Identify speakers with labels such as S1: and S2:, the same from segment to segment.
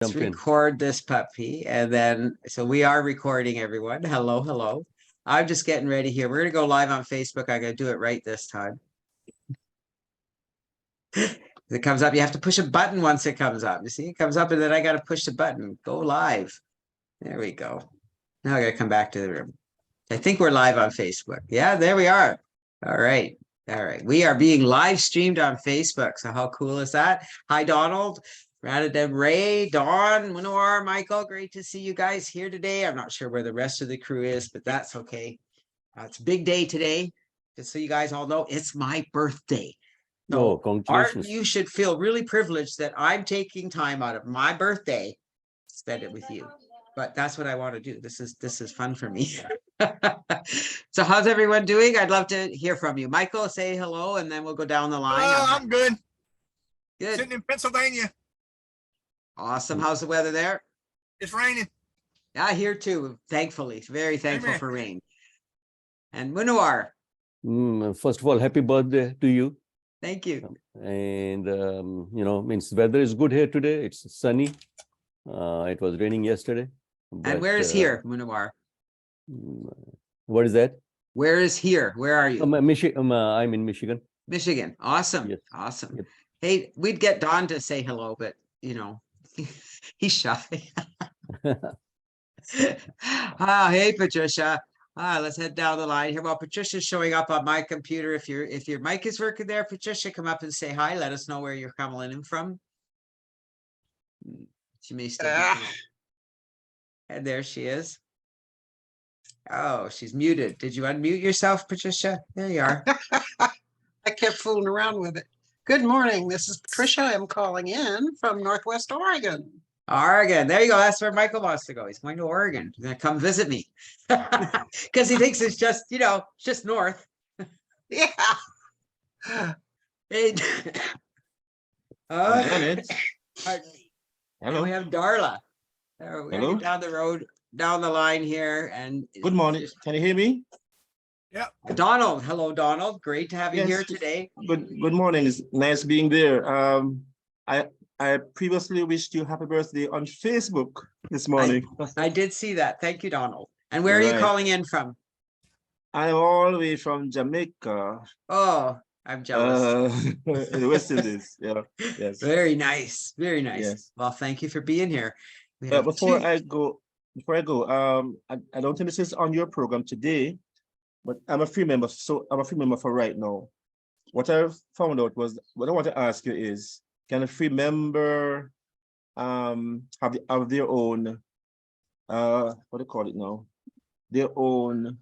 S1: Let's
S2: Jump in.
S1: record this puppy and then, so we are recording everyone. Hello, hello. I'm just getting ready here. We're gonna go live on Facebook. I gotta do it right this time. It comes up, you have to push a button once it comes up. You see, it comes up and then I gotta push the button, go live. There we go. Now I gotta come back to the room. I think we're live on Facebook. Yeah, there we are. All right. All right. We are being live streamed on Facebook. So how cool is that? Hi, Donald, Radadeb, Ray, Dawn, Manoir, Michael. Great to see you guys here today. I'm not sure where the rest of the crew is, but that's okay. It's a big day today. Just so you guys all know, it's my birthday.
S2: Oh,
S1: So
S2: congratulations.
S1: you should feel really privileged that I'm taking time out of my birthday to spend it with you. But that's what I want to do. This is fun for me. So how's everyone doing? I'd love to hear from you. Michael, say hello, and then we'll go down the line.
S3: I'm good.
S1: Good.
S3: Sitting in Pennsylvania.
S1: Awesome. How's the weather there?
S3: It's raining.
S1: Yeah, here too. Thankfully, very thankful
S3: Amen.
S1: for rain. And Munuar,
S2: First of all, happy birthday to you.
S1: thank you.
S2: And means weather is good here today. It's sunny. It was raining yesterday.
S1: And where is here, Munuar?
S2: What is that?
S1: Where is here? Where are you?
S2: I'm in Michigan.
S1: Michigan. Awesome.
S2: Yes.
S1: Awesome.
S2: Yep.
S1: Hey, we'd get Don to say hello, but he's shy. Hey, Patricia. Let's head down the line here. Well, Patricia's showing up on my computer. If your mic is working there, Patricia, come up and say hi. Let us know where you're calling in from. She may still be. And there she is. Oh, she's muted. Did you unmute yourself, Patricia? There you are.
S4: I kept fooling around with it. Good morning. This is Patricia. I'm calling in from Northwest Oregon.
S1: Oregon. There you go. That's where Michael wants to go. He's going to Oregon. He's going to come visit me because he thinks it's just, just north.
S4: Yeah.
S1: Hey.
S3: Janet.
S1: Pardon me. And
S3: Hello.
S1: we have Darla. We're gonna
S3: Hello.
S1: get down the road, down the line here, and
S3: Good morning. Can you hear me?
S1: Donald. Hello, Donald. Great to have you
S3: Yes.
S1: here today.
S3: Good morning. It's nice being there. I previously wished you happy birthday on Facebook this morning.
S1: I did see that. Thank you, Donald. And where are you
S3: Right.
S1: calling in from?
S3: I'm all the way from Jamaica.
S1: Oh, I'm jealous.
S3: In the West Indies. Yeah. Yes.
S1: Very nice. Very nice.
S3: Yes.
S1: Well, thank you for being here. We have
S3: Before
S1: two-
S3: I go, I don't think this is on your program today, but I'm a free member, so I'm a free member for right now. What I found out was, what I want to ask you is, can a free member have their own what do you call it now? Their own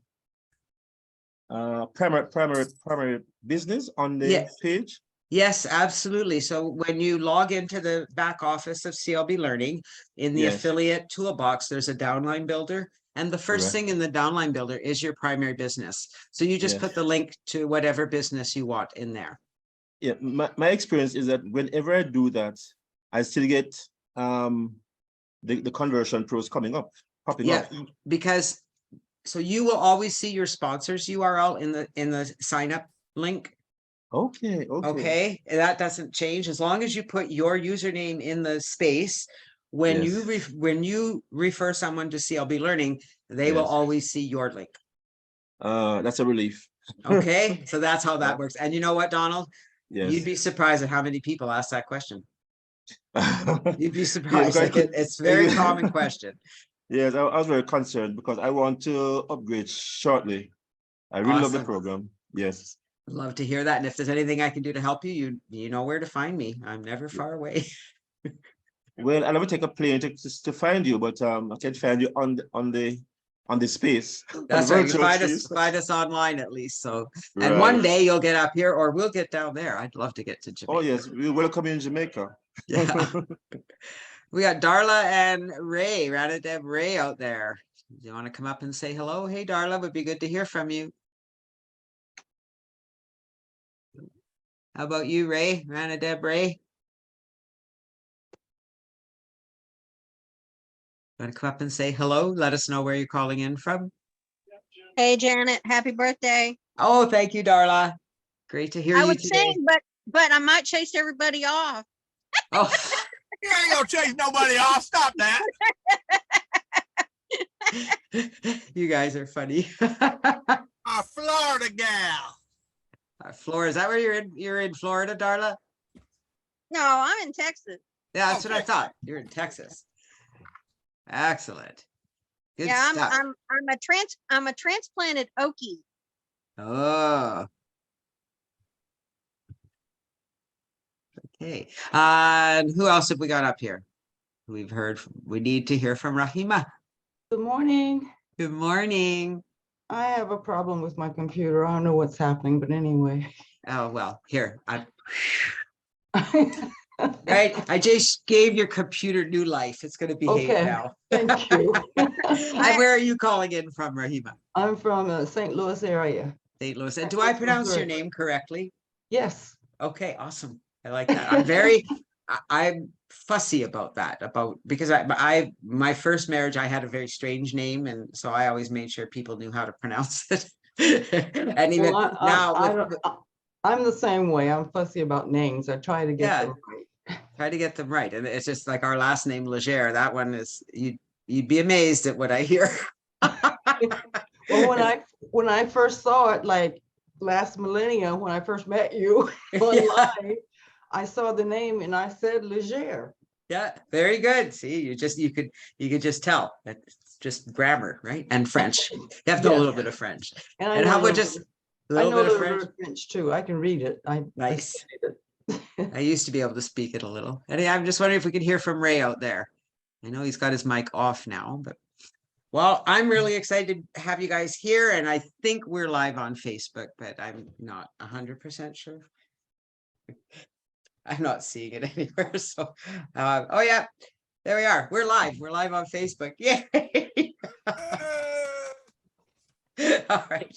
S3: primary business on the
S1: Yes.
S3: page?
S1: Yes, absolutely. So when you log into the back office of CLB Learning in the
S3: Yes.
S1: affiliate toolbox, there's a downline builder. And the first
S3: Correct.
S1: thing in the downline builder is your primary business. So you just
S3: Yes.
S1: put the link to whatever business you want in there.
S3: Yeah, my experience is that whenever I do that, I still get the conversion pros popping up.
S1: Yeah, because so you will always see your sponsors URL in the sign up link.
S3: Okay.
S1: Okay, and that doesn't change as long as you put your username in the space. When
S3: Yes.
S1: you refer someone to CLB Learning, they will
S3: Yes.
S1: always see your link.
S3: That's a relief.
S1: Okay, so that's how that works. And you know what, Donald?
S3: Yes.
S1: You'd be surprised at how many people ask that question. You'd be
S3: Yeah,
S1: surprised.
S3: because-
S1: Like it's a very common question.
S3: Yes, I was very concerned because I want to upgrade shortly. I really love the
S1: Awesome.
S3: program. Yes.
S1: I'd love to hear that. And if there's anything I can do to help you, you know where to find me. I'm never far away.
S3: Well, I never take a plane to find you, but I can find you on the space. on the
S1: That's right. You
S3: virtual space.
S1: find us online at least. So, and
S3: Right.
S1: one day you'll get up here or we'll get down there. I'd love to get to Jamaica.
S3: Oh yes, we welcome you in Jamaica.
S1: Yeah. We got Darla and Ray, Radadeb Ray out there. Do you want to come up and say hello? Hey, Darla, would be good to hear from you. How about you, Ray? Radadeb Ray? Want to come up and say hello? Let us know where you're calling in from.
S5: Hey, Janet, happy birthday.
S1: Oh, thank you, Darla. Great to hear
S5: I
S1: you
S5: would
S1: today.
S5: sing, but I might chase everybody off.
S1: Oh,
S6: You ain't gonna chase nobody off. Stop that.
S1: You guys are funny.
S6: A Florida gal.
S1: Florida, is that where you're in? You're in Florida, Darla?
S5: No, I'm in Texas.
S1: Yeah, that's what I
S6: Okay.
S1: thought. You're in Texas. Excellent. Good
S5: Yeah,
S1: stuff.
S5: I'm a transplanted Okie.
S1: Oh. Okay. And who else have we got up here? We've heard, we need to hear from Rahima.
S7: Good morning.
S1: Good morning.
S7: I have a problem with my computer. I don't know what's happening, but anyway.
S1: Oh, well, here, right? I just gave your computer new life. It's gonna behave
S7: Okay.
S1: now.
S7: Thank you.
S1: And where are you calling in from, Rahima?
S7: I'm from the St. Louis area.
S1: St. Louis. And do I pronounce your name correctly?
S7: Yes.
S1: Okay, awesome. I like that. I'm fussy about that, because my first marriage, I had a very strange name, and so I always made sure people knew how to pronounce it. And even
S7: Well,
S1: now,
S7: I'm the same way. I'm fussy about names. I try to get them right.
S1: try to get them right. And it's just like our last name, Leger. That one is, you'd be amazed at what I hear.
S7: Well, when I first saw it, like last millennium, when I first met you online, I saw the name and I said Leger.
S1: Yeah, very good. See, you could just tell. It's just grammar, right? And French. You have to know a little bit of French.
S7: And I
S1: And
S7: know
S1: how
S7: a
S1: about
S7: little
S1: just
S7: bit-
S1: a
S7: I
S1: little
S7: know a
S1: bit of
S7: little
S1: French?
S7: bit of French too. I can read it. I
S1: Nice.
S7: studied it.
S1: I used to be able to speak it a little. And I'm just wondering if we can hear from Ray out there. I know he's got his mic off now, but well, I'm really excited to have you guys here, and I think we're live on Facebook, but I'm not 100% sure. I'm not seeing it anywhere. So, oh yeah, there we are. We're live. We're live on Facebook. Yay! All right.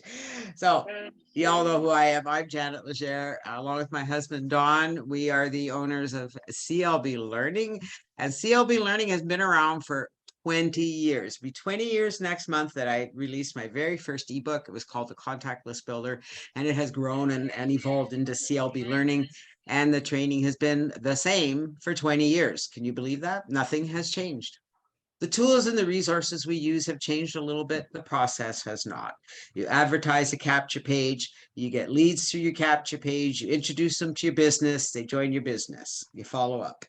S1: So you all know who I am. I'm Janet Leger, along with my husband, Don. We are the owners of CLB Learning, and CLB Learning has been around for 20 years. It'll be 20 years next month that I released my very first ebook. It was called The Contact List Builder, and it has grown and evolved into CLB Learning. And the training has been the same for 20 years. Can you believe that? Nothing has changed. The tools and the resources we use have changed a little bit. The process has not. You advertise a capture page, you get leads through your capture page, you introduce them to your business, they join your business, you follow up.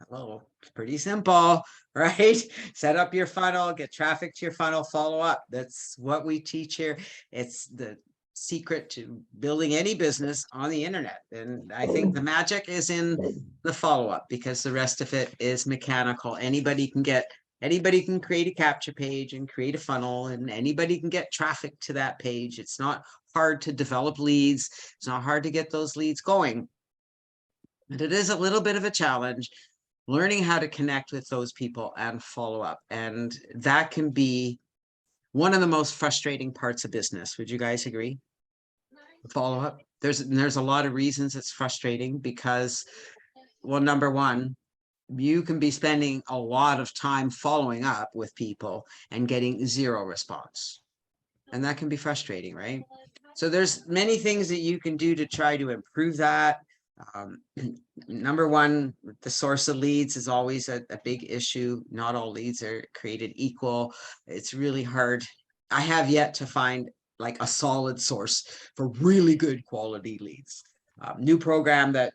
S1: Hello, it's pretty simple, right? Set up your funnel, get traffic to your funnel, follow up. That's what we teach here. It's the secret to building any business on the internet. And I think the magic is in the follow-up, because the rest of it is mechanical. Anybody can create a capture page and create a funnel, and anybody can get traffic to that page. It's not hard to develop leads. It's not hard to get those leads going. But it is a little bit of a challenge learning how to connect with those people and follow up. And that can be one of the most frustrating parts of business. Would you guys agree? Follow up. There's a lot of reasons it's frustrating, because, well, number one, you can be spending a lot of time following up with people and getting zero response. And that can be frustrating, right? So there's many things that you can do to try to improve that. Number one, the source of leads is always a big issue. Not all leads are created equal. It's really hard. I have yet to find like a solid source for really good quality leads. New program that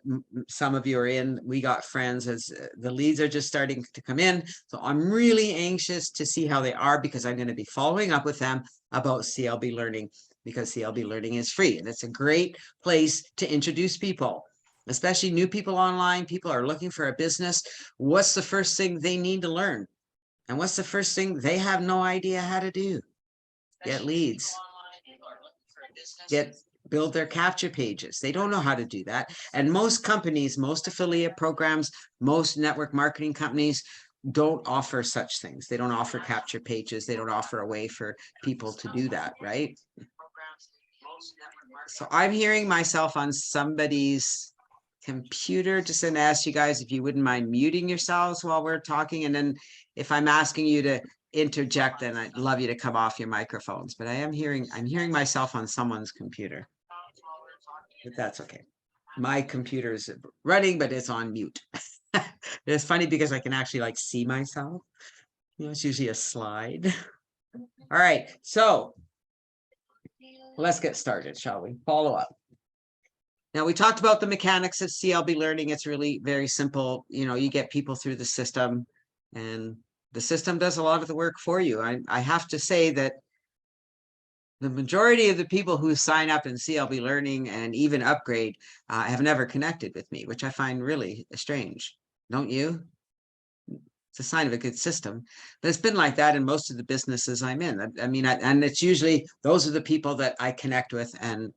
S1: some of you are in, We Got Friends, as the leads are just starting to come in. So I'm really anxious to see how they are, because I'm going to be following up with them about CLB Learning, because CLB Learning is free and it's a great place to introduce people, especially new people online. People are looking for a business. What's the first thing they need to learn? And what's the first thing they have no idea how to do? Get leads. Build their capture pages. They don't know how to do that. And most companies, most affiliate programs, most network marketing companies don't offer such things. They don't offer capture pages. They don't offer a way for people to do that, right? So I'm hearing myself on somebody's computer. Just going to ask you guys if you wouldn't mind muting yourselves while we're talking. And then if I'm asking you to interject, then I'd love you to come off your microphones. But I'm hearing myself on someone's computer. But that's okay. My computer is running, but it's on mute. It's funny because I can actually like see myself. It's usually a slide. All right, so let's get started, shall we? Follow up. Now, we talked about the mechanics of CLB learning. It's really very simple. You get people through the system, and the system does a lot of the work for you. I have to say that the majority of the people who sign up in CLB learning and even upgrade have never connected with me, which I find really strange. Don't you? It's a sign of a good system, but it's been like that in most of the businesses I'm in. And it's usually those are the people that I connect with and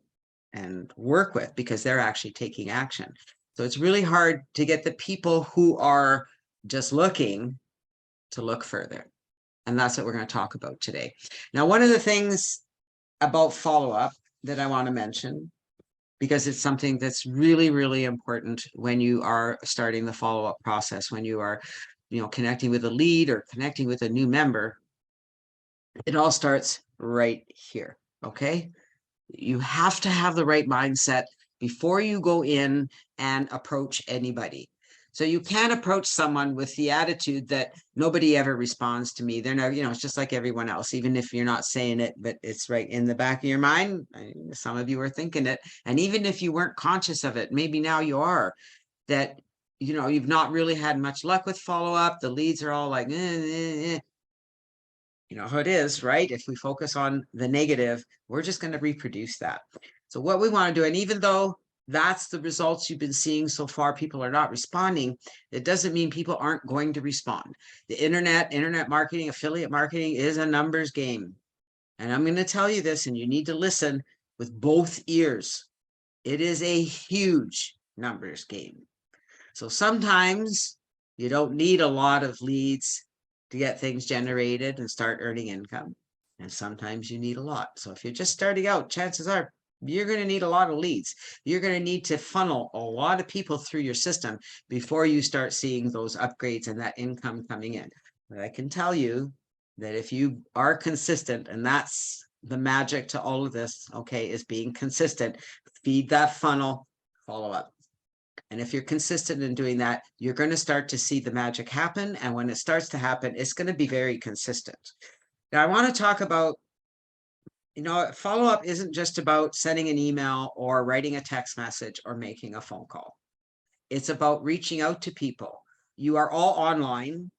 S1: work with because they're actually taking action. So it's really hard to get the people who are just looking to look further. And that's what we're going to talk about today. Now, one of the things about follow-up that I want to mention, because it's something that's really, really important when you are starting the follow-up process, when you are, connecting with a lead or connecting with a new member, it all starts right here. Okay. You have to have the right mindset before you go in and approach anybody. So you can't approach someone with the attitude that nobody ever responds to me. They're not, it's just like everyone else, even if you're not saying it, but it's right in the back of your mind. Some of you are thinking it. And even if you weren't conscious of it, maybe now you are, that, you've not really had much luck with follow-up. The leads are all like, You know how it is, right? If we focus on the negative, we're just going to reproduce that. So what we want to do, and even though that's the results you've been seeing so far, people are not responding, it doesn't mean people aren't going to respond. The internet marketing, affiliate marketing is a numbers game. And I'm going to tell you this, and you need to listen with both ears. It is a huge numbers game. So sometimes you don't need a lot of leads to get things generated and start earning income. And sometimes you need a lot. So if you're just starting out, chances are you're going to need a lot of leads. You're going to need to funnel a lot of people through your system before you start seeing those upgrades and that income coming in. But I can tell you that if you are consistent, and that's the magic to all of this, okay, is being consistent, feed that funnel, follow up. And if you're consistent in doing that, you're going to start to see the magic happen. And when it starts to happen, it's going to be very consistent. Now, I want to talk about, follow-up isn't just about sending an email or writing a text message or making a phone call. It's about reaching out to people. You are all online.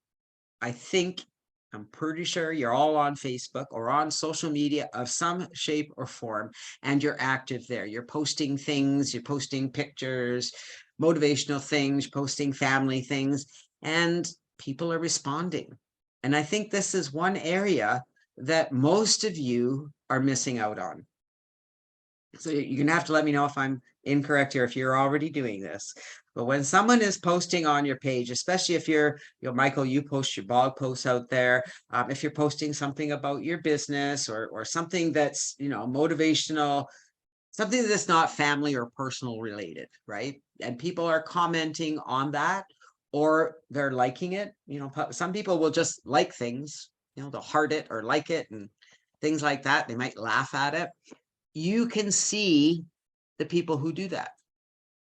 S1: I'm pretty sure you're all on Facebook or on social media of some shape or form, and you're active there. You're posting things, you're posting pictures, motivational things, posting family things, and people are responding. And I think this is one area that most of you are missing out on. So you're going to have to let me know if I'm incorrect here, if you're already doing this. But when someone is posting on your page, especially if you're, Michael, you post your blog posts out there. If you're posting something about your business or something that's, motivational, something that's not family or personal related, right? And people are commenting on that, or they're liking it. Some people will just like things, they'll heart it or like it and things like that. They might laugh at it. You can see the people who do that.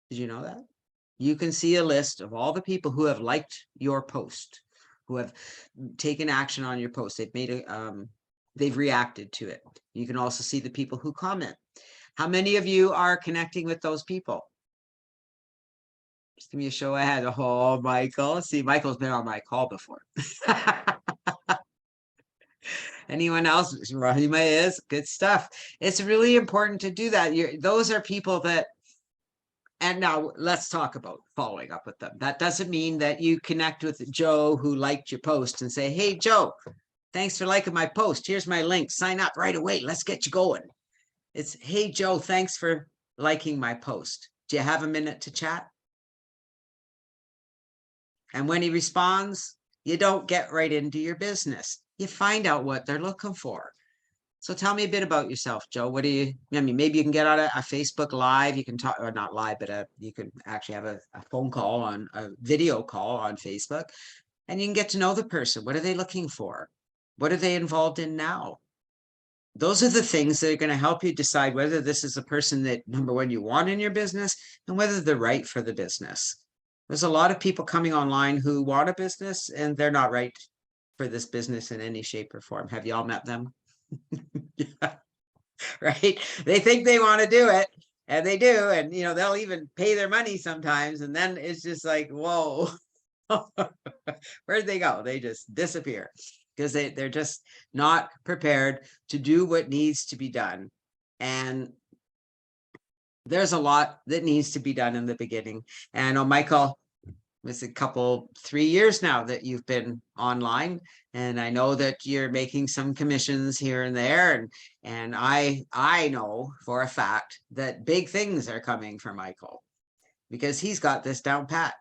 S1: Did you know that? You can see a list of all the people who have liked your post, who have taken action on your post. They've made they've reacted to it. You can also see the people who comment. How many of you are connecting with those people? Just give me a show of hands. Oh, Michael. See, Michael's been on my call before. Anyone else? Rahima is. Good stuff. It's really important to do that. Those are people that, and now let's talk about following up with them. That doesn't mean that you connect with Joe who liked your post and say, hey, Joe, thanks for liking my post. Here's my link. Sign up right away. Let's get you going. It's, hey, Joe, thanks for liking my post. Do you have a minute to chat? And when he responds, you don't get right into your business. You find out what they're looking for. So tell me a bit about yourself, Joe. What do you, maybe you can get on a Facebook Live. You can talk, or not live, but you can actually have a phone call on a video call on Facebook, and you can get to know the person. What are they looking for? What are they involved in now? Those are the things that are going to help you decide whether this is a person that, number one, you want in your business and whether they're right for the business. There's a lot of people coming online who want a business and they're not right for this business in any shape or form. Have you all met them? Yeah. Right? They think they want to do it and they do. And, they'll even pay their money sometimes. And then it's just like, whoa, where'd they go? They just disappear because they're just not prepared to do what needs to be done. And there's a lot that needs to be done in the beginning. And I know, Michael, it's 3 years now that you've been online, and I know that you're making some commissions here and there. And I know for a fact that big things are coming for Michael because he's got this down pat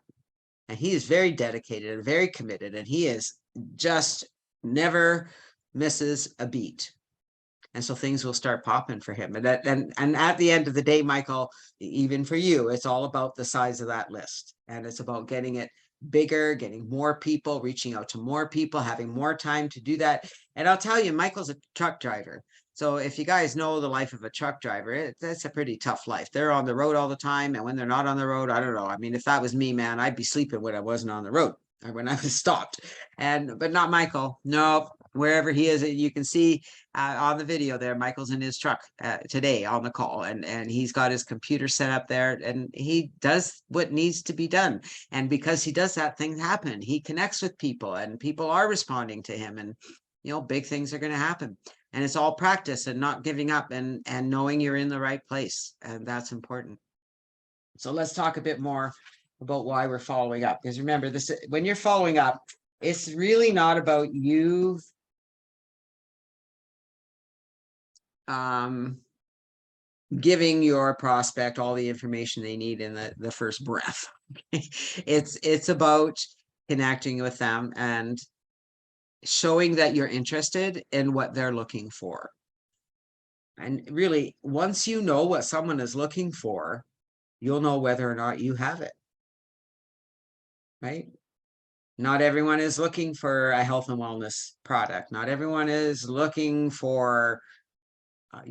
S1: and he is very dedicated and very committed, and he is just never misses a beat. And so things will start popping for him. And at the end of the day, Michael, even for you, it's all about the size of that list. And it's about getting it bigger, getting more people, reaching out to more people, having more time to do that. And I'll tell you, Michael's a truck driver. So if you guys know the life of a truck driver, that's a pretty tough life. They're on the road all the time. And when they're not on the road, I don't know. I mean, if that was me, man, I'd be sleeping when I wasn't on the road or when I was stopped. But not Michael. No, wherever he is, you can see on the video there, Michael's in his truck today on the call, and he's got his computer set up there, and he does what needs to be done. And because he does that, things happen. He connects with people, and people are responding to him, and big things are going to happen. And it's all practice and not giving up and knowing you're in the right place, and that's important. So let's talk a bit more about why we're following up, because remember, this when you're following up, it's really not about you giving your prospect all the information they need in the first breath. It's about connecting with them and showing that you're interested in what they're looking for. And really, once you know what someone is looking for, you'll know whether or not you have it. Right? Not everyone is looking for a health and wellness product. Not everyone is looking for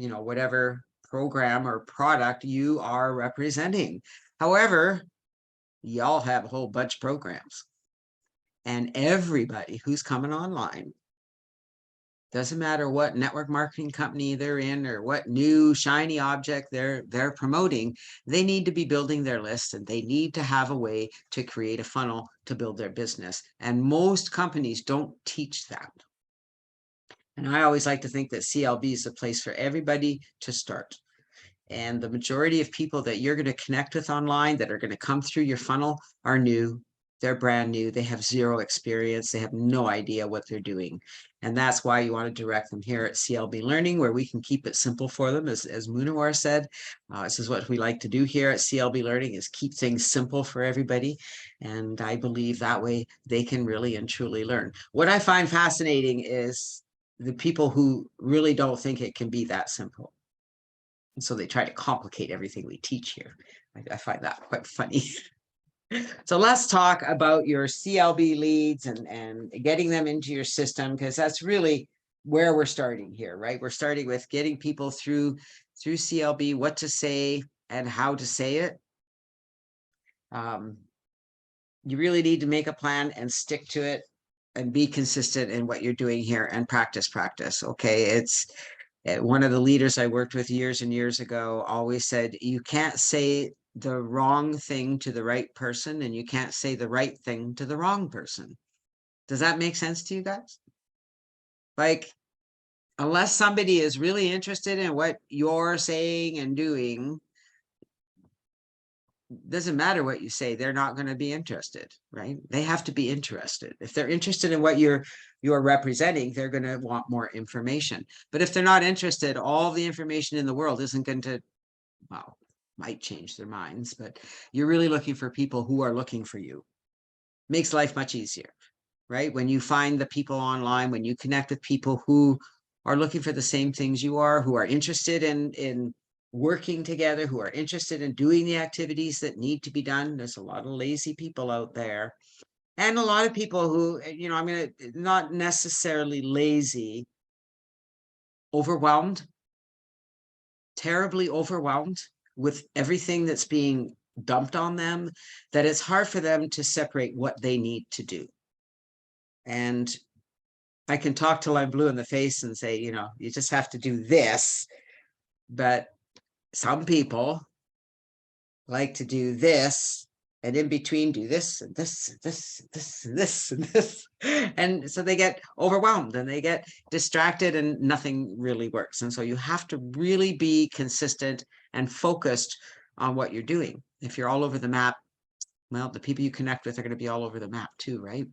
S1: whatever program or product you are representing. However, y'all have a whole bunch of programs, and everybody who's coming online, doesn't matter what network marketing company they're in or what new shiny object they're promoting, they need to be building their list, and they need to have a way to create a funnel to build their business. And most companies don't teach that. And I always like to think that CLB is a place for everybody to start. And the majority of people that you're going to connect with online that are going to come through your funnel are new. They're brand new. They have zero experience. They have no idea what they're doing. And that's why you want to direct them here at CLB Learning, where we can keep it simple for them. As Munawar said, this is what we like to do here at CLB Learning, is keep things simple for everybody. And I believe that way they can really and truly learn. What I find fascinating is the people who really don't think it can be that simple. And so they try to complicate everything we teach here. I find that quite funny. So let's talk about your CLB leads and getting them into your system, because that's really where we're starting here, right? We're starting with getting people through CLB, what to say and how to say it. You really need to make a plan and stick to it and be consistent in what you're doing here, and practice. Okay. It's one of the leaders I worked with years and years ago always said, you can't say the wrong thing to the right person, and you can't say the right thing to the wrong person. Does that make sense to you guys? Like, unless somebody is really interested in what you're saying and doing, doesn't matter what you say, they're not going to be interested, right? They have to be interested. If they're interested in what you're representing, they're going to want more information. But if they're not interested, all the information in the world isn't going to, well, might change their minds, but you're really looking for people who are looking for you. Makes life much easier, right? When you find the people online, when you connect with people who are looking for the same things you are, who are interested in working together, who are interested in doing the activities that need to be done. There's a lot of lazy people out there, and a lot of people who, I'm going to, not necessarily lazy, overwhelmed, terribly overwhelmed with everything that's being dumped on them that it's hard for them to separate what they need to do. And I can talk till I'm blue in the face and say, you know, you just have to do this. But some people like to do this, and in between do this and this, and this, and this, and this, and this. And so they get overwhelmed and they get distracted and nothing really works. And so you have to really be consistent and focused on what you're doing. If you're all over the map, well, the people you connect with are going to be all over the map too, right?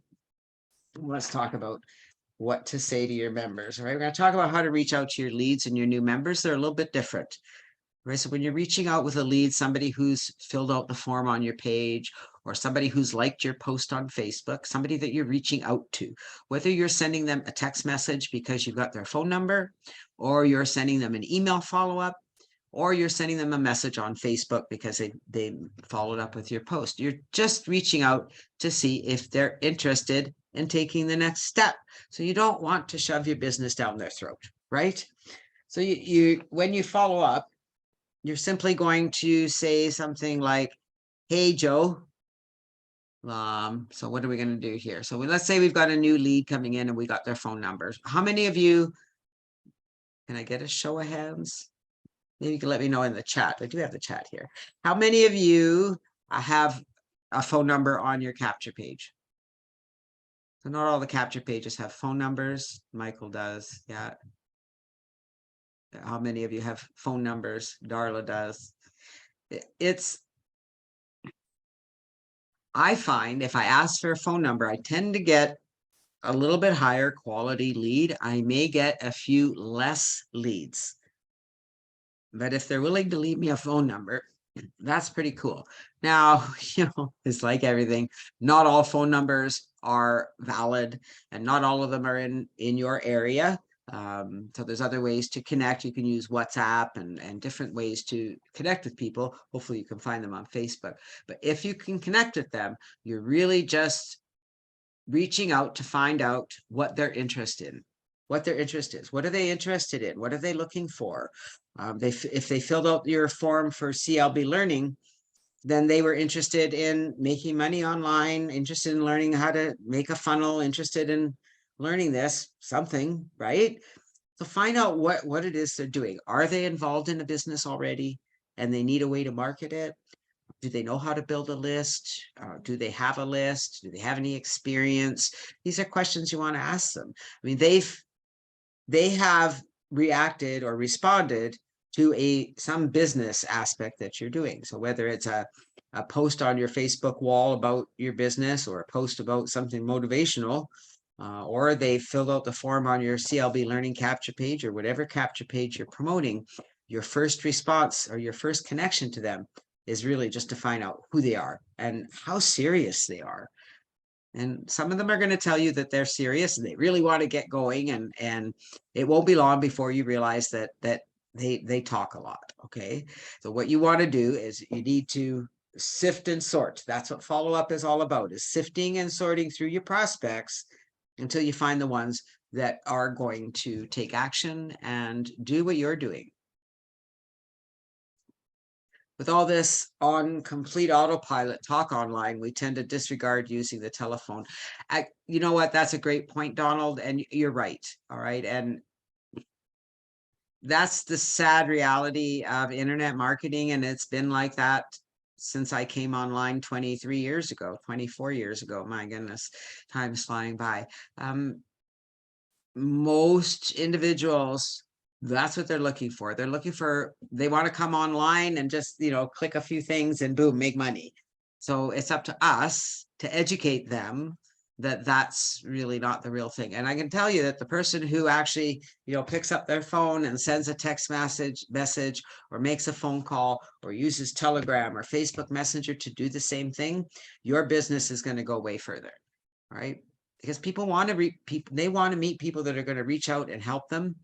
S1: Let's talk about what to say to your members, right? We're going to talk about how to reach out to your leads and your new members. They're a little bit different, right? So when you're reaching out with a lead, somebody who's filled out the form on your page, or somebody who's liked your post on Facebook, somebody that you're reaching out to, whether you're sending them a text message because you've got their phone number, or you're sending them an email follow-up, or you're sending them a message on Facebook because they followed up with your post. You're just reaching out to see if they're interested in taking the next step. So you don't want to shove your business down their throat, right? So you when you follow up, you're simply going to say something like, hey, Joe. So what are we going to do here? So let's say we've got a new lead coming in and we got their phone numbers. How many of you, can I get a show of hands? Maybe you can let me know in the chat. I do have the chat here. How many of you have a phone number on your capture page? So not all the capture pages have phone numbers. Michael does, yeah. How many of you have phone numbers? Darla does. I find if I ask for a phone number, I tend to get a little bit higher quality lead. I may get a few less leads. But if they're willing to leave me a phone number, that's pretty cool. Now, you know, it's like everything. Not all phone numbers are valid and not all of them are in your area. So there's other ways to connect. You can use WhatsApp and different ways to connect with people. Hopefully you can find them on Facebook. But if you can connect with them, you're really just reaching out to find out what they're interested in. What their interest is. What are they interested in? What are they looking for? If they filled out your form for CLB Learning, then they were interested in making money online, interested in learning how to make a funnel, interested in learning this, something, right? So find out what it is they're doing. Are they involved in a business already and they need a way to market it? Do they know how to build a list? Do they have a list? Do they have any experience? These are questions you want to ask them. I mean, they have reacted or responded to some business aspect that you're doing. So whether it's a post on your Facebook wall about your business or a post about something motivational, or they filled out the form on your CLB Learning capture page or whatever capture page you're promoting, your first response or your first connection to them is really just to find out who they are and how serious they are. And some of them are going to tell you that they're serious and they really want to get going, and it won't be long before you realize that they talk a lot. Okay, so what you want to do is you need to sift and sort. That's what follow-up is all about, is sifting and sorting through your prospects until you find the ones that are going to take action and do what you're doing. With all this on complete autopilot talk online, we tend to disregard using the telephone. You know what? That's a great point, Donald, and you're right. All right. And that's the sad reality of internet marketing. And it's been like that since I came online 23 years ago, 24 years ago. My goodness, time's flying by. Most individuals, that's what they're looking for. They're looking for, they want to come online and just, you know, click a few things and boom, make money. So it's up to us to educate them that that's really not the real thing. And I can tell you that the person who actually, you know, picks up their phone and sends a text message or makes a phone call or uses Telegram or Facebook Messenger to do the same thing, your business is going to go way further, right? Because people want to they want to meet people that are going to reach out and help them.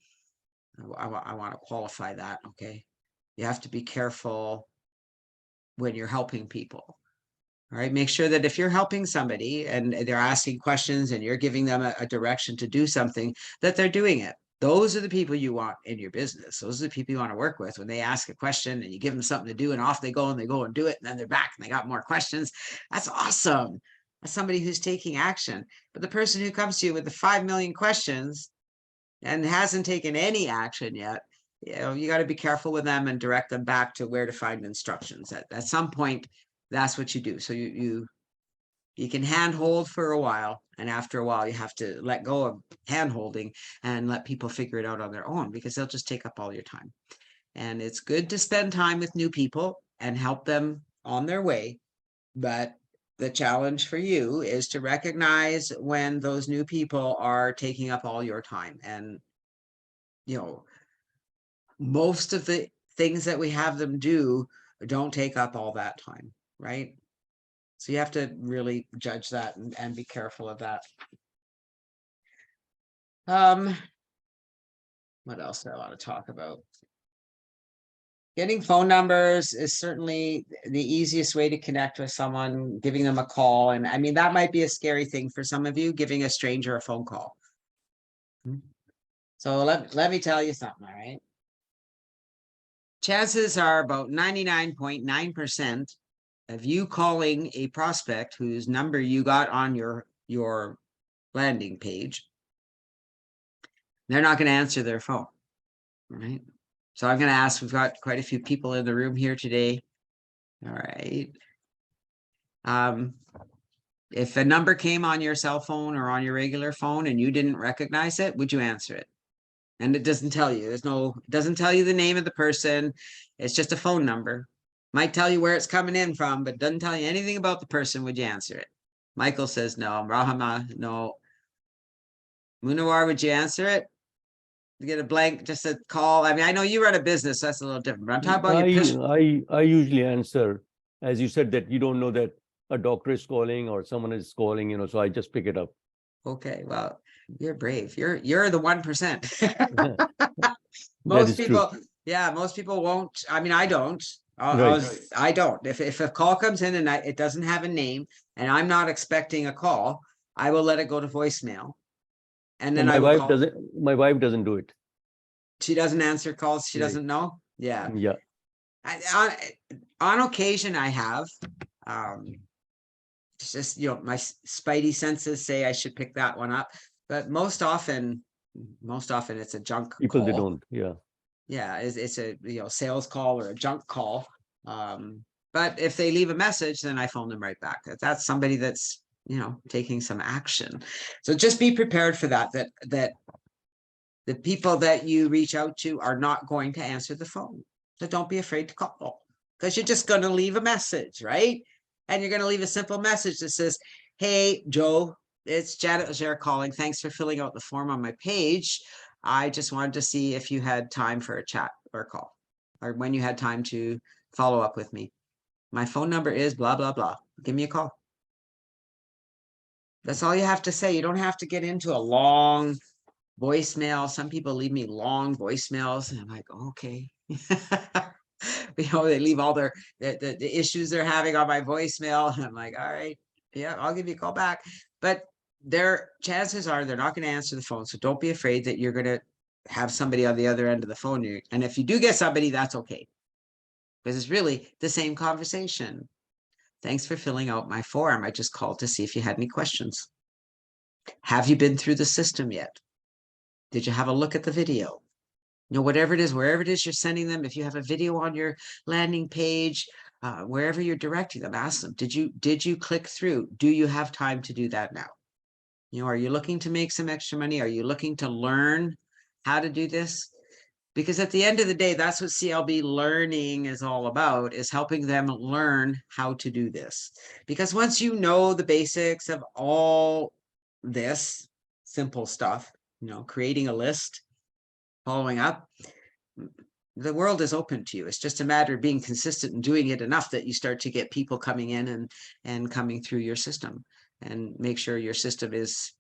S1: I want to qualify that. Okay. You have to be careful when you're helping people. All right. Make sure that if you're helping somebody and they're asking questions and you're giving them a direction to do something, that they're doing it. Those are the people you want in your business. Those are the people you want to work with when they ask a question and you give them something to do and off they go and do it. And then they're back and they got more questions. That's awesome. That's somebody who's taking action. But the person who comes to you with the 5 million questions and hasn't taken any action yet, you know, you got to be careful with them and direct them back to where to find instructions. At some point, that's what you do. So you can handhold for a while, and after a while you have to let go of handholding and let people figure it out on their own, because they'll just take up all your time. And it's good to spend time with new people and help them on their way, but the challenge for you is to recognize when those new people are taking up all your time. And you know, most of the things that we have them do don't take up all that time, right? So you have to really judge that and be careful of that. What else do I want to talk about? Getting phone numbers is certainly the easiest way to connect with someone, giving them a call. And I mean, that might be a scary thing for some of you, giving a stranger a phone call. So let me tell you something, all right? Chances are about 99.9% of you calling a prospect whose number you got on your landing page, they're not going to answer their phone, right? So I'm going to ask, we've got quite a few people in the room here today. All right. If a number came on your cell phone or on your regular phone and you didn't recognize it, would you answer it? And it doesn't tell you, it doesn't tell you the name of the person. It's just a phone number. Might tell you where it's coming in from, but doesn't tell you anything about the person. Would you answer it? Michael says no. Rahama, no. Munawar, would you answer it? You get a blank, just a call. I mean, I know you run a business, so that's a little different, but I'm talking about your
S2: I usually answer, as you said, that you don't know that a doctor is calling or someone is calling, you know, so I just pick it up.
S1: Okay, well, you're brave. You're the 1%.
S2: That
S1: Most
S2: is true.
S1: people, yeah, most people won't. I mean, I don't.
S2: Right.
S1: I don't. If a call comes in and it doesn't have a name and I'm not expecting a call, I will let it go to voicemail. And then
S2: And
S1: I will call.
S2: my wife doesn't do it.
S1: She doesn't answer calls. She
S2: Right.
S1: doesn't know. Yeah.
S2: Yeah.
S1: On occasion I have, it's just, you know, my spidey senses say I should pick that one up, but most often it's a junk
S2: People,
S1: call.
S2: they don't. Yeah.
S1: Yeah, it's a, you know, sales call or a junk call. But if they leave a message, then I phone them right back. That's somebody that's, you know, taking some action. So just be prepared for that the people that you reach out to are not going to answer the phone. So don't be afraid to call, because you're just going to leave a message, right? And you're going to leave a simple message that says, hey, Joe, it's Janet Legere calling. Thanks for filling out the form on my page. I just wanted to see if you had time for a chat or a call, or when you had time to follow up with me. My phone number is blah, blah, blah. Give me a call. That's all you have to say. You don't have to get into a long voicemail. Some people leave me long voicemails and I'm like, okay. You know, they leave all the issues they're having on my voicemail. And I'm like, all right, yeah, I'll give you a call back. But their chances are they're not going to answer the phone. So don't be afraid that you're going to have somebody on the other end of the phone. And if you do get somebody, that's okay, because it's really the same conversation. Thanks for filling out my form. I just called to see if you had any questions. Have you been through the system yet? Did you have a look at the video? You know, whatever it is, wherever it is you're sending them, if you have a video on your landing page, wherever you're directing them, ask them, did you click through? Do you have time to do that now? You know, are you looking to make some extra money? Are you looking to learn how to do this? Because at the end of the day, that's what CLB learning is all about, is helping them learn how to do this. Because once you know the basics of all this simple stuff, you know, creating a list, following up, the world is open to you. It's just a matter of being consistent and doing it enough that you start to get people coming in and coming through your system, and make sure your system is,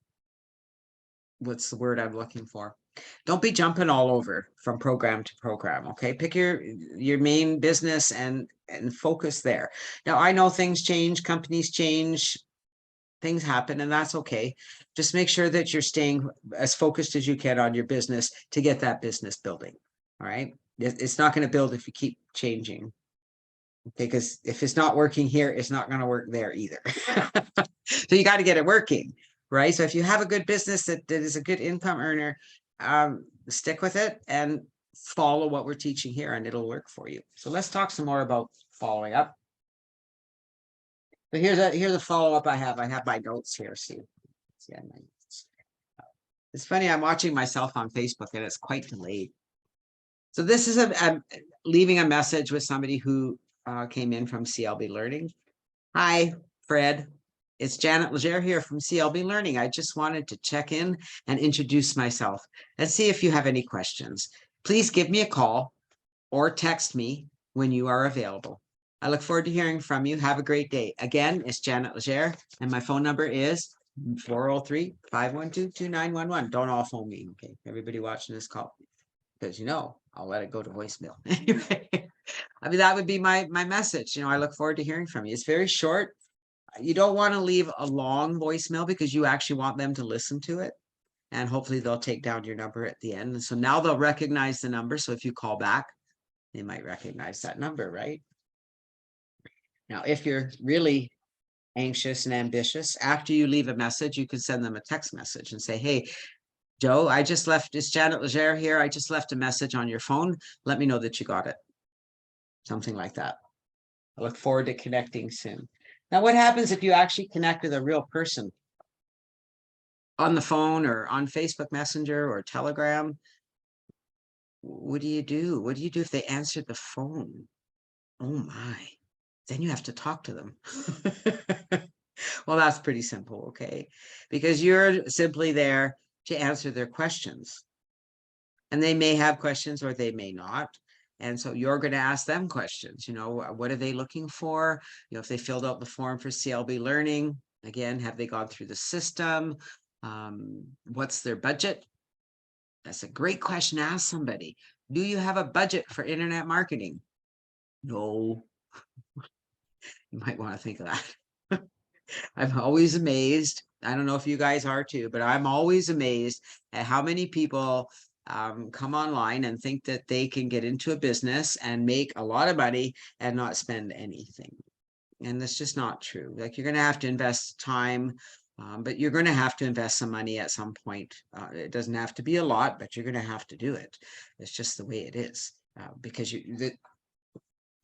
S1: what's the word I'm looking for? Don't be jumping all over from program to program. Okay, pick your main business and focus there. Now, I know things change, companies change, things happen and that's okay. Just make sure that you're staying as focused as you can on your business to get that business building. All right. It's not going to build if you keep changing. Okay, because if it's not working here, it's not going to work there either. So you got to get it working, right? So if you have a good business that is a good income earner, stick with it and follow what we're teaching here and it'll work for you. So let's talk some more about following up. But here's a follow-up I have. I have my notes here. See, my notes. It's funny, I'm watching myself on Facebook and it's quite delayed. So this is I'm leaving a message with somebody who came in from CLB Learning. Hi, Fred. It's Janet Legere here from CLB Learning. I just wanted to check in and introduce myself and see if you have any questions. Please give me a call or text me when you are available. I look forward to hearing from you. Have a great day. Again, it's Janet Legere and my phone number is 403-512-2911. Don't all phone me, okay? Everybody watching this call, because I'll let it go to voicemail. Anyway, I mean, that would be my message. I look forward to hearing from you. It's very short. You don't want to leave a long voicemail because you actually want them to listen to it. And hopefully they'll take down your number at the end. And so now they'll recognize the number. So if you call back, they might recognize that number, right? Now, if you're really anxious and ambitious, after you leave a message, you can send them a text message and say, hey, Joe, it's Janet Legere here. I just left a message on your phone. Let me know that you got it. Something like that. I look forward to connecting soon. Now, what happens if you actually connect with a real person on the phone or on Facebook Messenger or Telegram? What do you do? What do you do if they answered the phone? Oh my, then you have to talk to them. Well, that's pretty simple, okay? Because you're simply there to answer their questions. And they may have questions or they may not. And so you're going to ask them questions, what are they looking for? If they filled out the form for CLB Learning, again, have they gone through the system? What's their budget? That's a great question to ask somebody. Do you have a budget for internet marketing? No. You might want to think of that. I'm always amazed. I don't know if you guys are too, but I'm always amazed at how many people come online and think that they can get into a business and make a lot of money and not spend anything. And that's just not true. Like, you're going to have to invest time, but you're going to have to invest some money at some point. It doesn't have to be a lot, but you're going to have to do it. It's just the way it is, because you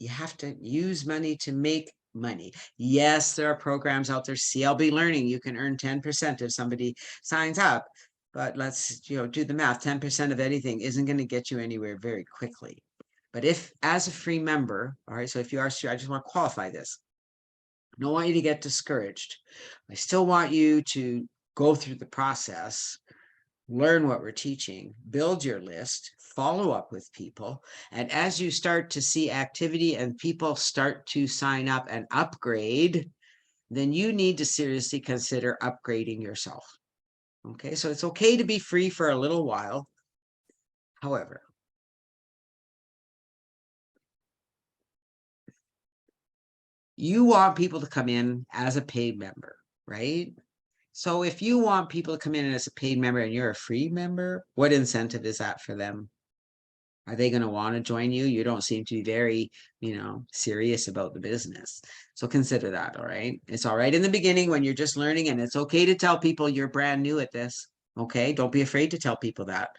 S1: have to use money to make money. Yes, there are programs out there, CLB Learning, you can earn 10% if somebody signs up, but let's do the math. 10% of anything isn't going to get you anywhere very quickly. But if, as a free member, all right, so if you are, I just want to qualify this. I don't want you to get discouraged. I still want you to go through the process, learn what we're teaching, build your list, follow up with people. And as you start to see activity and people start to sign up and upgrade, then you need to seriously consider upgrading yourself. Okay, so it's okay to be free for a little while. However, you want people to come in as a paid member, right? So if you want people to come in as a paid member and you're a free member, what incentive is that for them? Are they going to want to join you? You don't seem to be very, serious about the business. So consider that, all right? It's all right in the beginning when you're just learning, and it's okay to tell people you're brand new at this, okay? Don't be afraid to tell people that.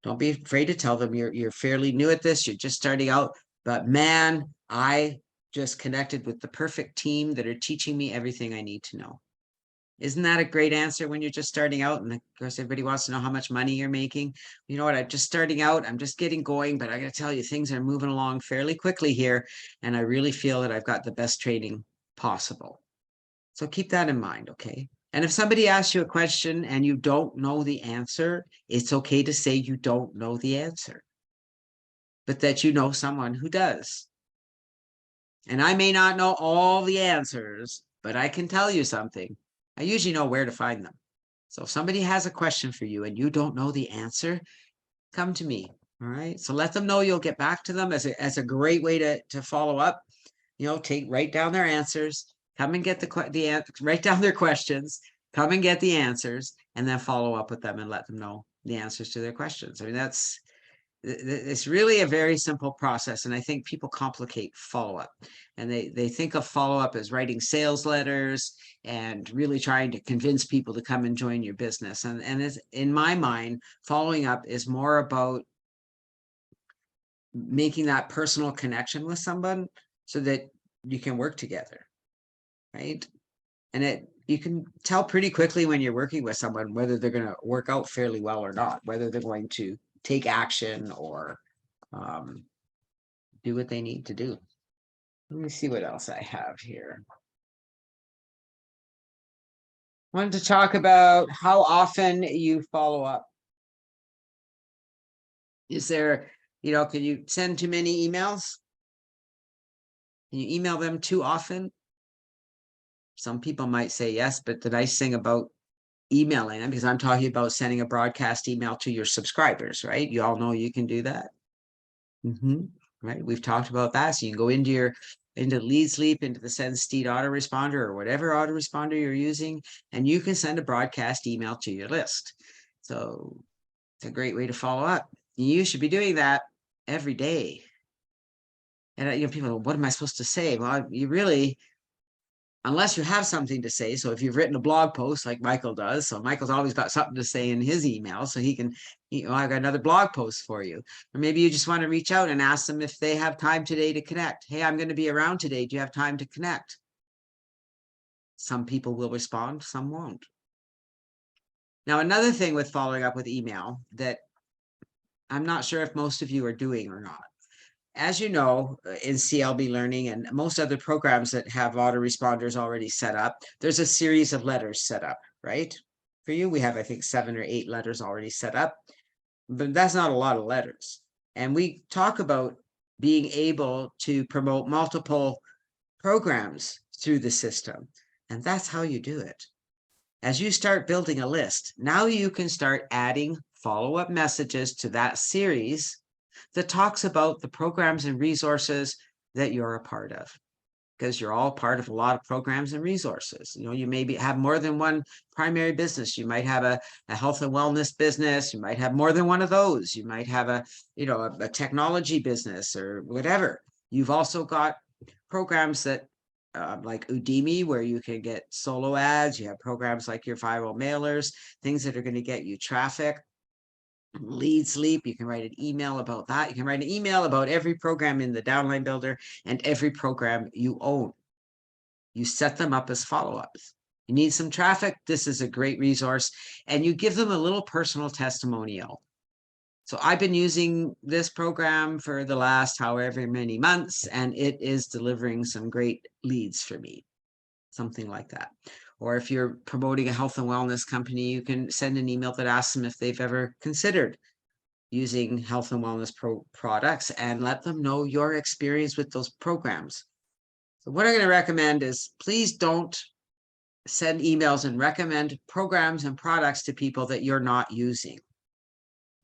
S1: Don't be afraid to tell them you're fairly new at this, you're just starting out. But man, I just connected with the perfect team that are teaching me everything I need to know. Isn't that a great answer when you're just starting out? And of course, everybody wants to know how much money you're making. You know what? I'm just starting out. I'm just getting going, but I got to tell you, things are moving along fairly quickly here. And I really feel that I've got the best training possible. So keep that in mind, okay? And if somebody asks you a question and you don't know the answer, it's okay to say you don't know the answer, but that you know someone who does. And I may not know all the answers, but I can tell you something. I usually know where to find them. So if somebody has a question for you and you don't know the answer, come to me. All right. So let them know you'll get back to them as a great way to follow up. Write down their answers Come and get write down their questions, come and get the answers, and then follow up with them and let them know the answers to their questions. I mean, it's really a very simple process. And I think people complicate follow-up, and they think of follow-up as writing sales letters and really trying to convince people to come and join your business. And it's, in my mind, following up is more about making that personal connection with someone so that you can work together, right? And you can tell pretty quickly when you're working with someone whether they're going to work out fairly well or not, whether they're going to take action or do what they need to do. Let me see what else I have here. Wanted to talk about how often you follow up. Is there, can you send too many emails? Can you email them too often? Some people might say yes, but the nice thing about emailing them, because I'm talking about sending a broadcast email to your subscribers, right? You all know you can do that. Right, we've talked about that. So you can go into Leads Leap, into the SendSteed autoresponder or whatever autoresponder you're using, and you can send a broadcast email to your list. So it's a great way to follow up. You should be doing that every day. And people go, what am I supposed to say? Well, you really, unless you have something to say. So if you've written a blog post like Michael does, so Michael's always got something to say in his email, so he can, I've got another blog post for you. Or maybe you just want to reach out and ask them if they have time today to connect. Hey, I'm going to be around today. Do you have time to connect? Some people will respond, some won't. Now, another thing with following up with email that I'm not sure if most of you are doing or not. As you know, in CLB Learning and most other programs that have autoresponders already set up, there's a series of letters set up, right? For you, we have, I think, 7 or 8 letters already set up, but that's not a lot of letters. And we talk about being able to promote multiple programs through the system. And that's how you do it. As you start building a list, now you can start adding follow-up messages to that series that talks about the programs and resources that you're a part of, because you're all part of a lot of programs and resources. You maybe have more than one primary business. You might have a health and wellness business. You might have more than one of those. You might have a technology business or whatever. You've also got programs that like Udemy, where you can get solo ads. You have programs like your viral mailers, things that are going to get you traffic. Leads Leap, you can write an email about that. You can write an email about every program in the Downline Builder and every program you own. You set them up as follow-ups. You need some traffic, this is a great resource, and you give them a little personal testimonial. So I've been using this program for the last however many months, and it is delivering some great leads for me, something like that. Or if you're promoting a health and wellness company, you can send an email that asks them if they've ever considered using health and wellness products and let them know your experience with those programs. So what I'm going to recommend is please don't send emails and recommend programs and products to people that you're not using.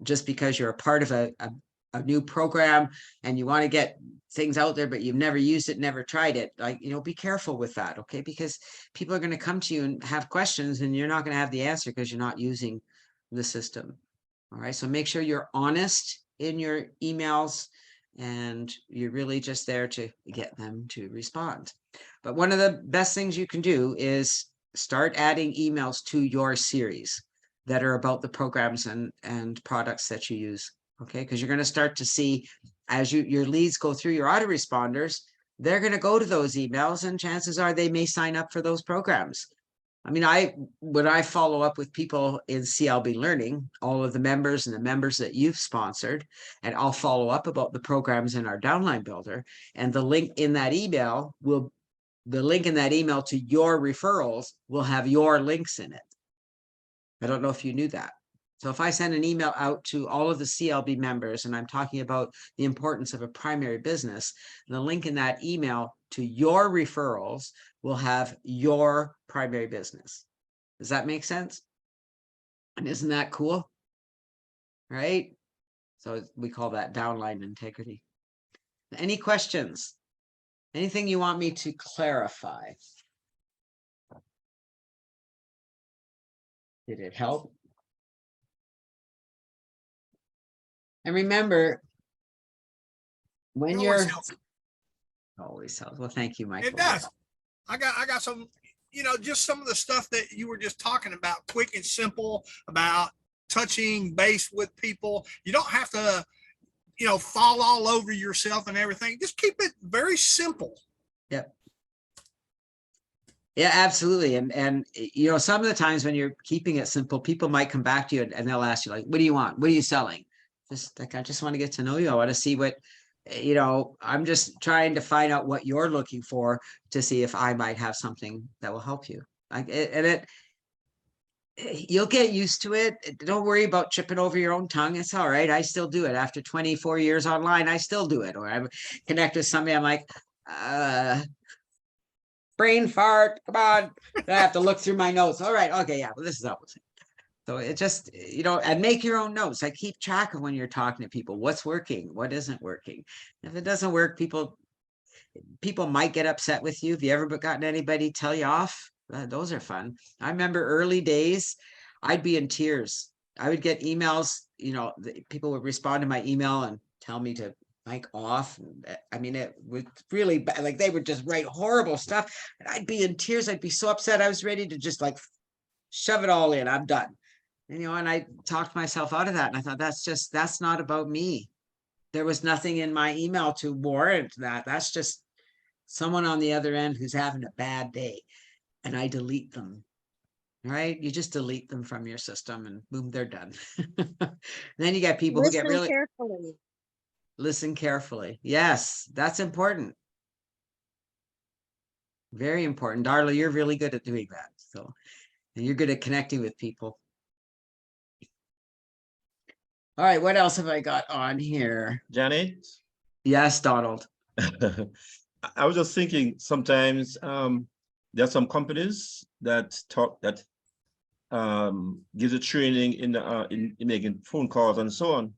S1: Just because you're a part of a new program and you want to get things out there, but you've never used it, never tried it, be careful with that, okay? Because people are going to come to you and have questions and you're not going to have the answer because you're not using the system. All right, so make sure you're honest in your emails and you're really just there to get them to respond. But one of the best things you can do is start adding emails to your series that are about the programs and products that you use. Okay, because you're going to start to see as your leads go through your autoresponders, they're going to go to those emails and chances are they may sign up for those programs. I mean, when I follow up with people in CLB Learning, all of the members and the members that you've sponsored, and I'll follow up about the programs in our Downline Builder, and the link in that email to your referrals will have your links in it. I don't know if you knew that. So if I send an email out to all of the CLB members and I'm talking about the importance of a primary business, the link in that email to your referrals will have your primary business. Does that make sense? And isn't that cool? Right? So we call that downline integrity. Any questions? Anything you want me to clarify? Did it help? And remember, when
S6: It
S1: you're
S6: always helps.
S1: always helps. Well, thank you, Michael.
S6: It does. I got some, just some of the stuff that you were just talking about, quick and simple, about touching base with people. You don't have to, fall all over yourself and everything. Just keep it very simple.
S1: Yep. Yeah, absolutely. And some of the times when you're keeping it simple, people might come back to you and they'll ask you like, what do you want? What are you selling? Just like, I just want to get to know you. I want to see what, I'm just trying to find out what you're looking for to see if I might have something that will help you. You'll get used to it. Don't worry about tripping over your own tongue. It's all right. I still do it after 24 years online. I still do it. Or I connect with somebody. I'm like, brain fart. Come on. I have to look through my notes. All right. Okay. Yeah. Well, this is all. So it just, and make your own notes. Like keep track of when you're talking to people, what's working, what isn't working. If it doesn't work, people might get upset with you. Have you ever gotten anybody tell you off? Those are fun. I remember early days, I'd be in tears. I would get emails, people would respond to my email and tell me to mic off. I mean, it was really bad. Like they would just write horrible stuff. And I'd be in tears. I'd be so upset. I was ready to just like shove it all in. I'm done. And, and I talked myself out of that. And I thought, that's not about me. There was nothing in my email to warrant that. That's just someone on the other end who's having a bad day. And I delete them, right? You just delete them from your system and boom, they're done. Then you get people who get
S5: Listen
S1: really
S5: carefully.
S1: listen carefully. Yes, that's important. Very important. Darla, you're really good at doing that. So, and you're good at connecting with people. All right, what else have I got on here?
S3: Janet?
S1: Yes, Donald.
S3: I was just thinking sometimes there are some companies that gives a training in making phone calls and so on.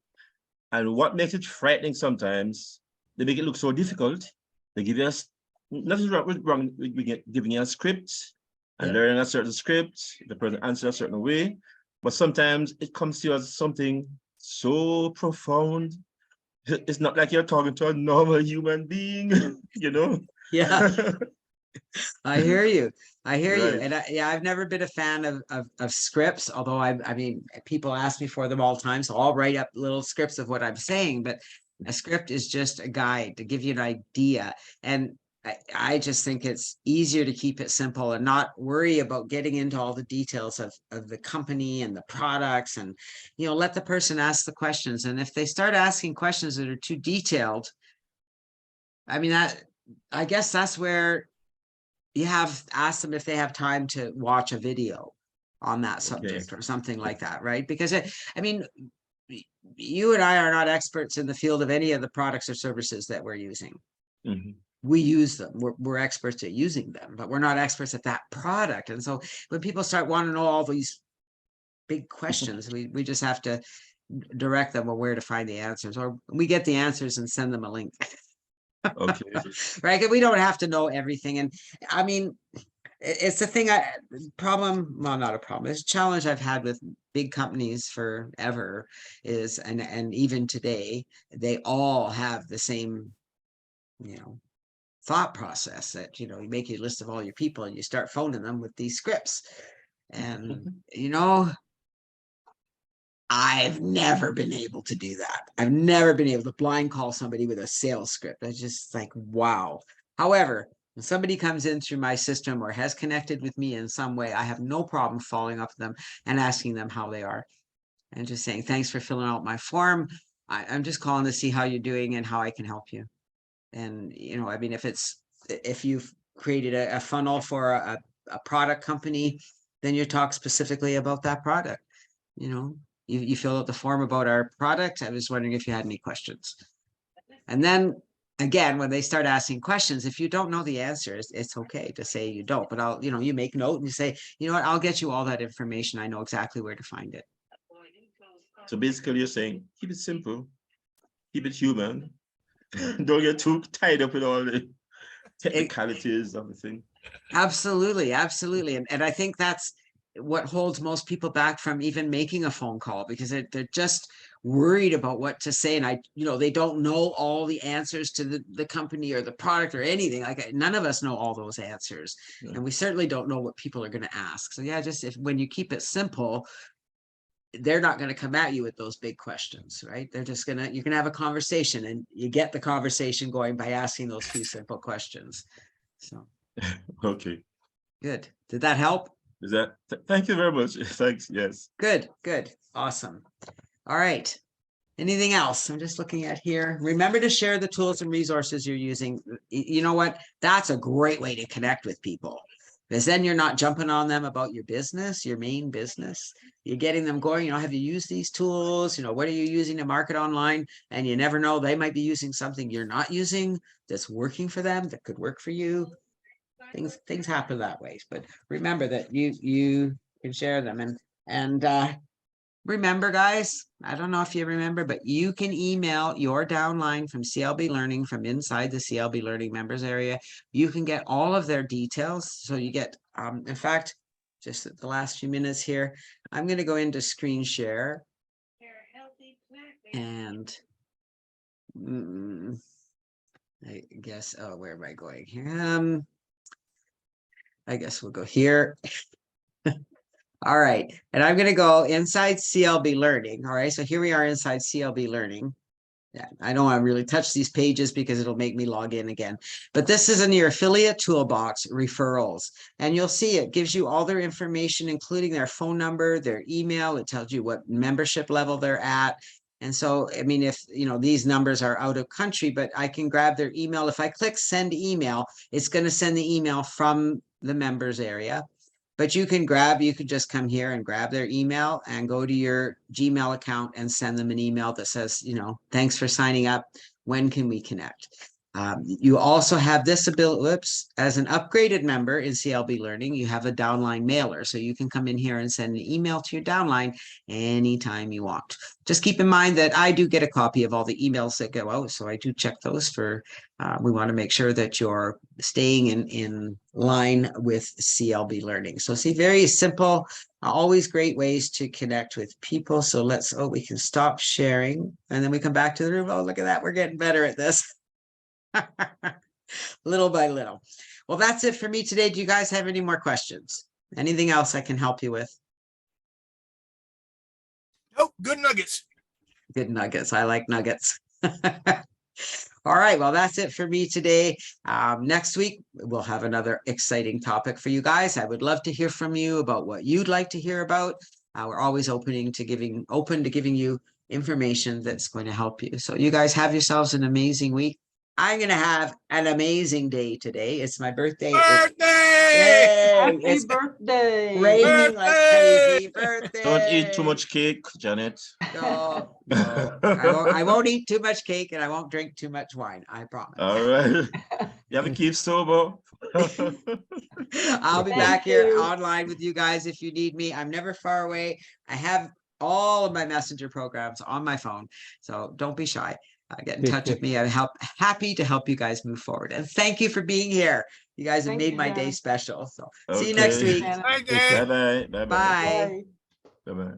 S3: And what makes it frightening sometimes, they make it look so difficult. They give us nothing wrong with giving you a script and learning a certain script, the person answers a certain way. But sometimes it comes to you as something so profound. It's not like you're talking to a normal human being,
S1: Yeah. I hear you. I hear you.
S3: Right.
S1: And I've never been a fan of scripts, although I mean, people ask me for them all the time. So I'll write up little scripts of what I'm saying, but a script is just a guide to give you an idea. And I just think it's easier to keep it simple and not worry about getting into all the details of the company and the products and, let the person ask the questions. And if they start asking questions that are too detailed, I mean, I guess that's where you have asked them if they have time to watch a video on that subject or something like that, right? Because I mean, you and I are not experts in the field of any of the products or services that we're using.
S3: Mm-hmm.
S1: We use them. We're experts at using them, but we're not experts at that product. And so when people start wanting to know all these big questions, we just have to direct them on where to find the answers, or we get the answers and send them a link.
S3: Okay.
S1: Right. 'Cause we don't have to know everything. And I mean, it's a thing not a problem. It's a challenge I've had with big companies forever is, and even today, they all have the same, thought process that, you make your list of all your people and you start phoning them with these scripts. And, I've never been able to do that. I've never been able to blind call somebody with a sales script. It's just like, wow. However, when somebody comes in through my system or has connected with me in some way, I have no problem following up with them and asking them how they are and just saying, thanks for filling out my form. I'm just calling to see how you're doing and how I can help you. And, I mean, if you've created a funnel for a product company, then you talk specifically about that product. You fill out the form about our product. I was wondering if you had any questions. And then again, when they start asking questions, if you don't know the answer, it's okay to say you don't, but you make note and you say, you know what, I'll get you all that information. I know exactly where to find it.
S3: So basically you're saying, keep it simple, keep it human. Don't get too tied up with all the technicalities of the thing.
S1: Absolutely. Absolutely. And I think that's what holds most people back from even making a phone call, because they're just worried about what to say. And they don't know all the answers to the company or the product or anything. Like, none of us know all those answers.
S3: Yeah.
S1: And we certainly don't know what people are going to ask. So yeah, just when you keep it simple, they're not going to come at you with those big questions, right? They're just you're going to have a conversation, and you get the conversation going by asking those few simple questions. So
S3: Okay.
S1: good. Did that help?
S3: Is that, thank you very much. Thanks. Yes.
S1: Good, good. Awesome. All right. Anything else? I'm just looking at here. Remember to share the tools and resources you're using. You know what? That's a great way to connect with people, because then you're not jumping on them about your business, your main business. You're getting them going, have you used these tools? What are you using to market online? And you never know, they might be using something you're not using that's working for them, that could work for you. Things happen that way. But remember that you can share them. And remember, guys, I don't know if you remember, but you can email your downline from CLB Learning from inside the CLB Learning members area. You can get all of their details. So you get, in fact, just at the last few minutes here, I'm going to go into screen share. And I guess, where am I going here? I guess we'll go here. All right. And I'm going to go inside CLB Learning. All right. So here we are inside CLB Learning. Yeah, I don't want to really touch these pages because it'll make me log in again. But this is in your affiliate toolbox, referrals. And you'll see it gives you all their information, including their phone number, their email. It tells you what membership level they're at. And so, I mean, if, these numbers are out of country, but I can grab their email. If I click send email, it's going to send the email from the members area. But you could just come here and grab their email and go to your Gmail account and send them an email that says, thanks for signing up. When can we connect? You also have this ability, as an upgraded member in CLB Learning, you have a downline mailer. So you can come in here and send an email to your downline anytime you want. Just keep in mind that I do get a copy of all the emails that go out. So I do check those for, we want to make sure that you're staying in line with CLB Learning. So see, very simple, always great ways to connect with people. So we can stop sharing and then we come back to the room. Oh, look at that. We're getting better at this. Little by little. Well, that's it for me today. Do you guys have any more questions? Anything else I can help you with?
S6: Nope, good nuggets.
S1: Good nuggets. I like nuggets. All right. Well, that's it for me today. Next week, we'll have another exciting topic for you guys. I would love to hear from you about what you'd like to hear about. We're always open to giving you information that's going to help you. So you guys have yourselves an amazing week. I'm going to have an amazing day today. It's my birthday.
S6: Birthday!
S1: Yay!
S7: Happy
S1: It's
S7: birthday.
S1: raining like crazy. Birthday.
S3: Don't eat too much cake, Janet.
S1: No, I won't eat too much cake and I won't drink too much wine. I promise.
S3: All right. You have to keep sober.
S1: I'll be
S7: Thank
S1: back here
S7: you.
S1: online with you guys if you need me. I'm never far away. I have all of my messenger programs on my phone. So don't be shy. Get in touch with me. I'm happy to help you guys move forward. And thank you for being here. You guys have
S7: Thank
S1: made
S7: you,
S1: my day
S7: Janet.
S1: special. So see you next
S3: Okay.
S1: week.
S7: Janet.
S6: Thank you.
S3: Bye-bye. Bye-bye.
S1: Bye.
S7: Bye.
S3: Bye-bye.